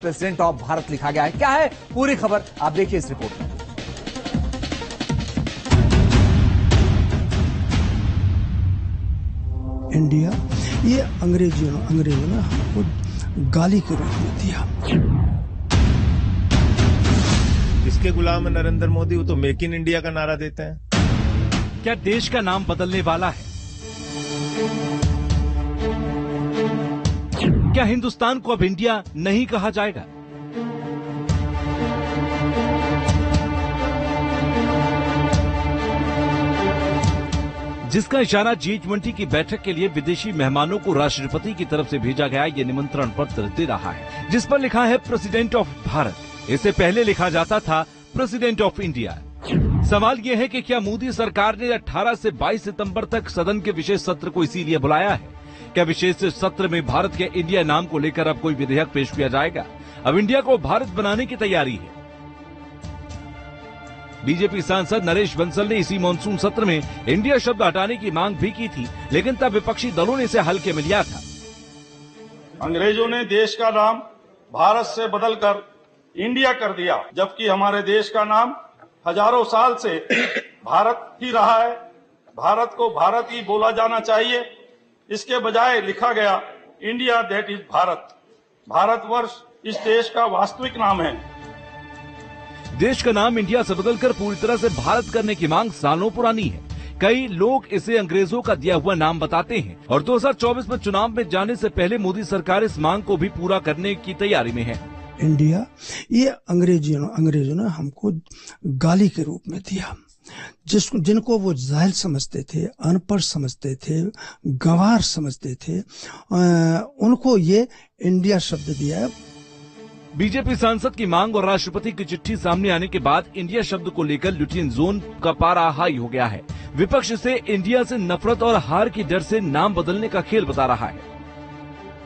President of Bharat लिखा गया है। क्या है पूरी खबर, आप देखिए इस रिपोर्ट में। इंडिया ये अंग्रेजों ने हमको गाली के रूप में दिया। इसके गुलाम है नरेंद्र मोदी, वो तो मेक इन इंडिया का नारा देते हैं। क्या देश का नाम बदलने वाला है? क्या हिंदुस्तान को अब इंडिया नहीं कहा जाएगा? जिसका इशारा G20 की बैठक के लिए विदेशी मेहमानों को राष्ट्रपति की तरफ से भेजा गया ये निमंत्रण पत्र दे रहा है, जिस पर लिखा है प्रेसिडेंट ऑफ भारत। इससे पहले लिखा जाता था प्रेसिडेंट ऑफ इंडिया। सवाल ये है कि क्या मोदी सरकार ने 18 से 22 सितंबर तक सदन के विशेष सत्र को इसीलिए बुलाया है? क्या विशेष सत्र में भारत के इंडिया नाम को लेकर अब कोई विधेयक पेश किया जाएगा? अब इंडिया को भारत बनाने की तैयारी है। बीजेपी सांसद नरेश बंसल ने इसी मॉनसून सत्र में इंडिया शब्द हटाने की मांग भी की थी, लेकिन तब विपक्षी दलों ने इसे हल्के में लिया था। अंग्रेजों ने देश का नाम भारत से बदलकर इंडिया कर दिया, जबकि हमारे देश का नाम हजारों साल से भारत ही रहा है। भारत को भारत ही बोला जाना चाहिए, इसके बजाय लिखा गया India that is Bharat. Bharatvarsh इस देश का वास्तविक नाम है। देश का नाम इंडिया से बदलकर पूरी तरह से भारत करने की मांग सालों पुरानी है। कई लोग इसे अंग्रेजों का दिया हुआ नाम बताते हैं और 2024 में चुनाव में जाने से पहले मोदी सरकार इस मांग को भी पूरा करने की तैयारी में है। इंडिया ये अंग्रेजों ने हमको गाली के रूप में दिया, जिनको वो जाहिल समझते थे, अनपढ़ समझते थे, गंवार समझते थे, उनको ये इंडिया शब्द दिया है। बीजेपी सांसद की मांग और राष्ट्रपति की चिट्ठी सामने आने के बाद इंडिया शब्द को लेकर ल्यूटियन जोन का पारा हाई हो गया है। विपक्ष इसे इंडिया से नफरत और हार की डर से नाम बदलने का खेल बता रहा है।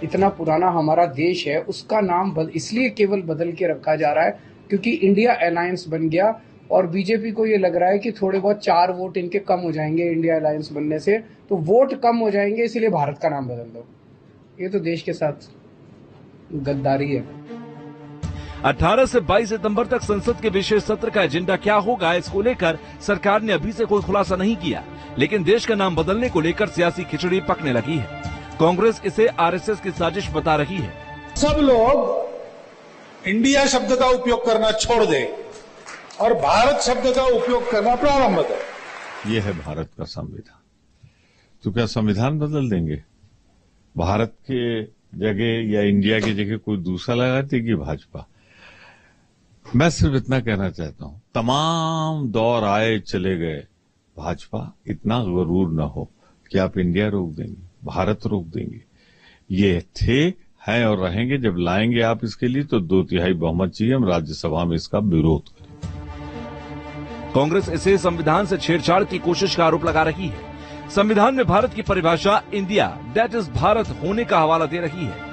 इतना पुराना हमारा देश है, उसका नाम इसलिए केवल बदल के रखा जा रहा है क्योंकि इंडिया अलायंस बन गया और बीजेपी को ये लग रहा है कि थोड़े बहुत 4 वोट इनके कम हो जाएंगे इंडिया अलायंस बनने से, तो वोट कम हो जाएंगे, इसलिए भारत का नाम बदल दो। ये तो देश के साथ गद्दारी है। 18 से 22 सितंबर तक संसद के विशेष सत्र का एजेंडा क्या होगा, इसको लेकर सरकार ने अभी से कोई खुलासा नहीं किया, लेकिन देश का नाम बदलने को लेकर सियासी खिचड़ी पकने लगी है। कांग्रेस इसे आरएसएस की साजिश बता रही है। सब लोग इंडिया शब्द का उपयोग करना छोड़ दें और भारत शब्द का उपयोग करना प्रारंभ करें। ये है भारत का संविधान। तो क्या संविधान बदल देंगे? भारत के जगह या इंडिया की जगह कोई दूसरा लगा देगी भाजपा? मैं सिर्फ इतना कहना चाहता हूं, तमाम दौर आए चले गए, भाजपा इतना गरूर न हो कि आप इंडिया रोक देंगे, भारत रोक देंगे। ये थे, हैं और रहेंगे। जब लाएंगे आप इसके लिए तो 2/3 बहुमत चाहिए। हम राज्यसभा में इसका विरोध करें। कांग्रेस इसे संविधान से छेड़छाड़ की कोशिश का आरोप लगा रही है। संविधान में भारत की परिभाषा इंडिया दैट इज भारत होने का हवाला दे रही है।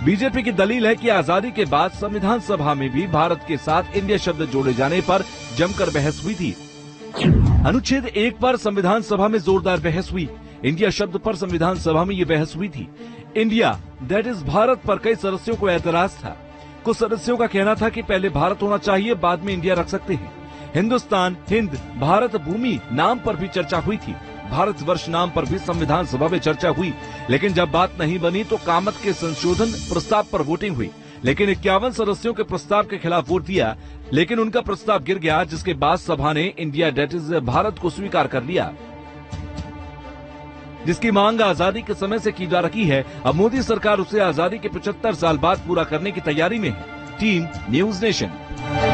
बीजेपी की दलील है कि आजादी के बाद संविधान सभा में भी भारत के साथ इंडिया शब्द जोड़े जाने पर जमकर बहस हुई थी। अनुच्छेद 1 पर संविधान सभा में जोरदार बहस हुई। इंडिया शब्द पर संविधान सभा में ये बहस हुई थी। इंडिया दैट इज भारत पर कई सदस्यों को एतराज था। कुछ सदस्यों का कहना था कि पहले भारत होना चाहिए, बाद में इंडिया रख सकते हैं। हिंदुस्तान, हिंद, भारत भूमि नाम पर भी चर्चा हुई थी। भारतवर्ष नाम पर भी संविधान सभा में चर्चा हुई, लेकिन जब बात नहीं बनी तो कामत के संशोधन प्रस्ताव पर वोटिंग हुई, लेकिन 51 सदस्यों के प्रस्ताव के खिलाफ वोट दिया, लेकिन उनका प्रस्ताव गिर गया, जिसके बाद सभा ने इंडिया दैट इज भारत को स्वीकार कर लिया, जिसकी मांग आजादी के समय से की जा रही है। अब मोदी सरकार उसे आजादी के 75 साल बाद पूरा करने की तैयारी में है। Team news nation.